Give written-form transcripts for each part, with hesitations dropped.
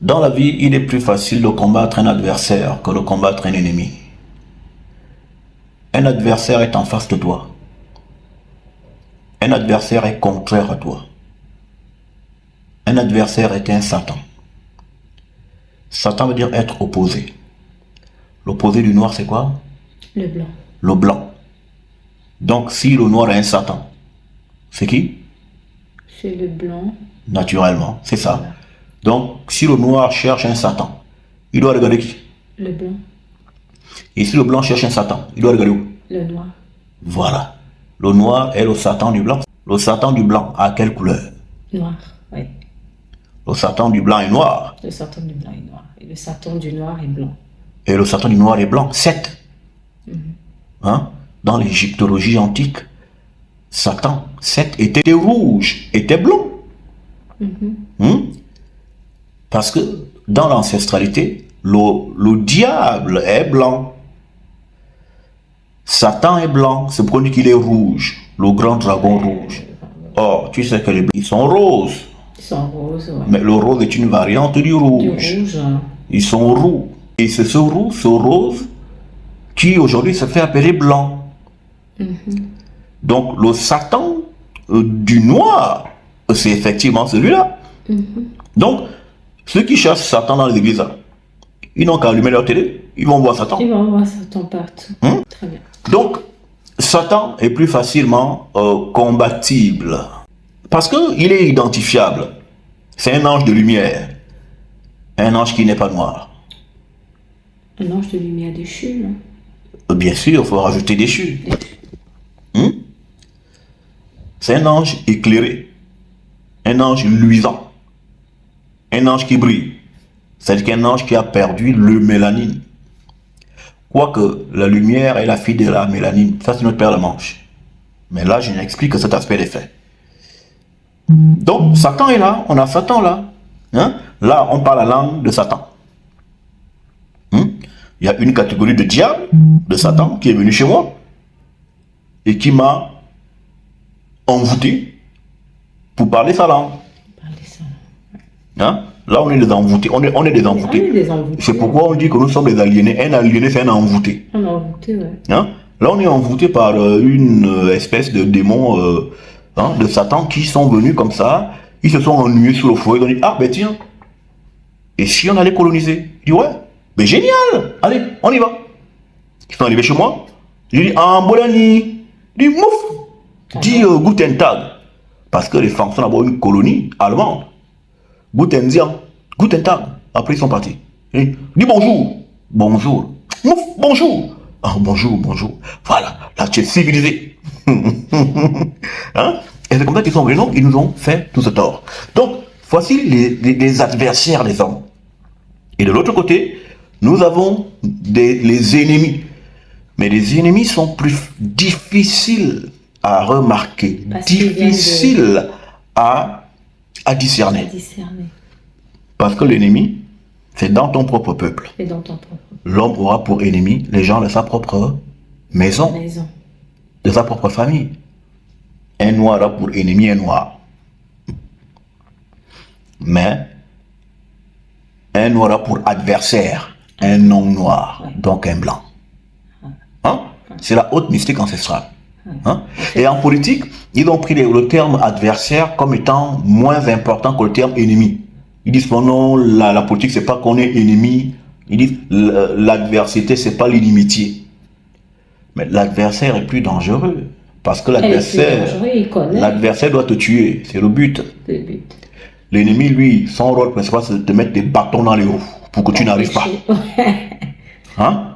Dans la vie, il est plus facile de combattre un adversaire que de combattre un ennemi. Un adversaire est en face de toi. Un adversaire est contraire à toi. Un adversaire est un Satan. Satan veut dire être opposé. L'opposé du noir, c'est quoi? Le blanc. Le blanc. Donc, si le noir est un Satan, c'est qui? C'est le blanc. Naturellement, c'est ça. Voilà. Donc, si le noir cherche un Satan, il doit regarder qui? Le blanc. Et si le blanc cherche un Satan, il doit regarder où? Le noir. Voilà. Le noir est le Satan du blanc. Le Satan du blanc a quelle couleur? Noir, oui. Le Satan du blanc est noir. Le Satan du blanc est noir. Et le Satan du noir est blanc. Et le Satan du noir est blanc. 7. Hein? Dans l'égyptologie antique, Satan, 7 était rouge, était blanc. Parce que dans l'ancestralité, le diable est blanc. Satan est blanc, c'est pourquoi on dit qu'il est rouge, le grand dragon rouge. Or, tu sais que les blancs, ils sont roses. Ils sont roses, oui. Mais le rose est une variante du Du rouge. rouge. Ils sont roux. Et c'est ce roux, ce rose, qui aujourd'hui se fait appeler blanc. Donc le Satan du noir, c'est effectivement celui-là. Donc, ceux qui cherchent Satan dans les églises, là, ils n'ont qu'à allumer leur télé, ils vont voir Satan. Ils vont voir Satan partout. Très bien. Donc, Satan est plus facilement combattible. Parce qu'il est identifiable. C'est un ange de lumière. Un ange qui n'est pas noir. Un ange de lumière déchu, non? Bien sûr, il faut rajouter déchu. C'est un ange éclairé. Un ange luisant. Un ange qui brille. C'est-à-dire qu'un ange qui a perdu le mélanine. Quoique la lumière est la fille de la mélanine. Ça, c'est notre paire de manches. Mais là, je n'explique que cet aspect des faits. Donc, Satan est là. On a Satan là. Hein? Là, on parle la langue de Satan. Il y a une catégorie de diable, de Satan, qui est venu chez moi et qui m'a envoûté pour parler sa langue. Hein? Là, on est des envoûtés. On est des envoûtés. On est des envoûtés. C'est pourquoi on dit que nous sommes des aliénés. Un aliéné, c'est un envoûté. Un envoûté, oui. Hein? Là, on est envoûté par une espèce de démons de Satan qui sont venus comme ça. Ils se sont ennuyés sous le fouet. Ils ont dit, ah, ben tiens. Et si on allait coloniser? Je dis, ouais, ben génial. Allez, on y va. Ils sont arrivés chez moi. Je dis, en Bolani. Je dis, mouf. Dis Guten Tag. Parce que les Français ont d'abord une colonie allemande. Guten Tag. Guten Tag. Après, ils sont partis. Dis bonjour. Bonjour. Mouf, bonjour. Ah, bonjour, bonjour. Voilà, là, tu es civilisé. Hein? Et c'est comme ça qu'ils sont venus, donc, ils nous ont fait tout ce tort. Donc, voici les adversaires des hommes. Et de l'autre côté, nous avons les ennemis. Mais les ennemis sont plus difficiles à remarquer, difficiles à discerner. Parce que l'ennemi, c'est dans ton propre peuple. C'est dans ton propre. L'homme aura pour ennemi les gens de sa propre maison, de sa propre famille. Un noir a pour ennemi un noir. Mais un noir a pour adversaire un non-noir, donc un blanc. Hein? C'est la haute mystique ancestrale. Hein? Et en politique, ils ont pris le terme adversaire comme étant moins important que le terme ennemi. Ils disent non, la politique, c'est pas qu'on est ennemi. Ils disent l'adversité, c'est pas l'inimitié. Mais l'adversaire est plus dangereux. Parce que l'adversaire doit te tuer. C'est le but. L'ennemi, lui, son rôle principal, c'est de te mettre des bâtons dans les roues pour que tu n'arrives pas. Hein?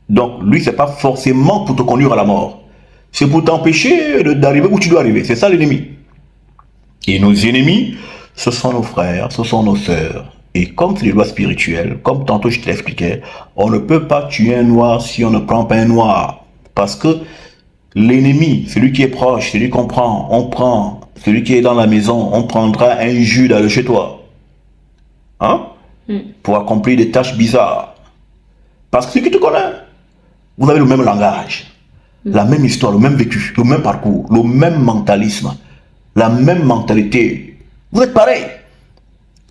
Donc, lui, c'est pas forcément pour te conduire à la mort. C'est pour t'empêcher d'arriver où tu dois arriver. C'est ça l'ennemi. Et nos ennemis, ce sont nos frères, ce sont nos sœurs. Et comme c'est des lois spirituelles, comme tantôt je te l'expliquais, on ne peut pas tuer un noir si on ne prend pas un noir. Parce que l'ennemi, celui qui est proche, celui qu'on prend, on prend. Celui qui est dans la maison, on prendra un Judas de chez toi. Hein? Pour accomplir des tâches bizarres. Parce que ceux qui te connaissent, vous avez le même langage, la même histoire, le même vécu, le même parcours, le même mentalisme, la même mentalité. Vous êtes pareil.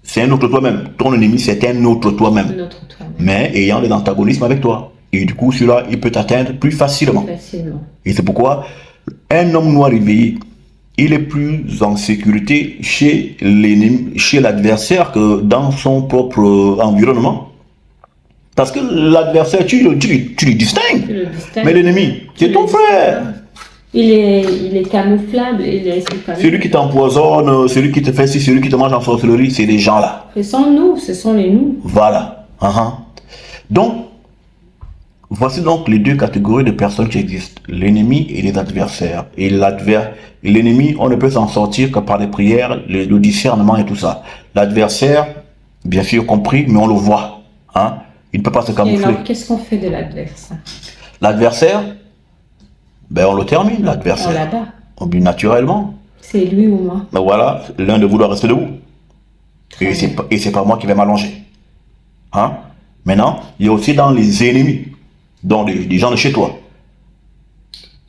C'est un autre toi-même. Ton ennemi, c'est un autre toi-même. Notre toi-même. Mais ayant des antagonismes avec toi. Et du coup, celui-là, il peut t'atteindre plus facilement. Facilement. Et c'est pourquoi un homme noir éveillé, il est plus en sécurité chez l'ennemi, chez l'adversaire que dans son propre environnement. Parce que l'adversaire, tu le distingues. Tu le distingues. Mais l'ennemi, c'est ton frère. Il est camouflable. Celui qui t'empoisonne, celui qui te fait ci, celui qui te mange en sorcellerie, c'est des gens-là. Ce sont nous, ce sont les nous. Voilà. Donc, voici donc les deux catégories de personnes qui existent. L'ennemi et les adversaires. Et l'ennemi, on ne peut s'en sortir que par les prières, le discernement et tout ça. L'adversaire, bien sûr compris, mais on le voit. Il ne peut pas se Et camoufler. alors, qu'est-ce qu'on fait de l'adversaire? L'adversaire, ben on le termine, On l'adversaire. l'abat. Naturellement. C'est lui ou moi. Ben voilà, l'un de vous doit rester debout. Très Et c'est pas moi qui vais m'allonger. Maintenant, il y a aussi dans les ennemis, dans les gens de chez toi.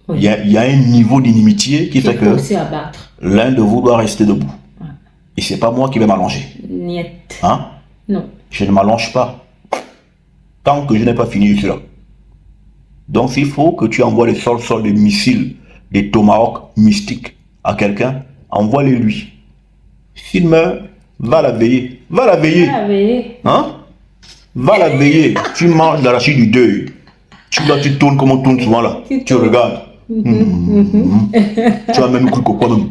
Oui. Il y a un niveau d'inimitié qui fait Il faut que aussi abattre. l'un de vous doit rester debout. Ouais. Et c'est pas moi qui vais m'allonger. Niet. Non. Je ne m'allonge pas tant que je n'ai pas fini cela. Donc s'il faut que tu envoies des sols des missiles, des tomahawks mystiques à quelqu'un, envoie-les lui. S'il meurt, va la veiller. Va la veiller. Va la veiller. Tu manges l'arachide du deuil. Tu tournes comme on tourne souvent là. Tu regardes. Tu as même cru quoi même.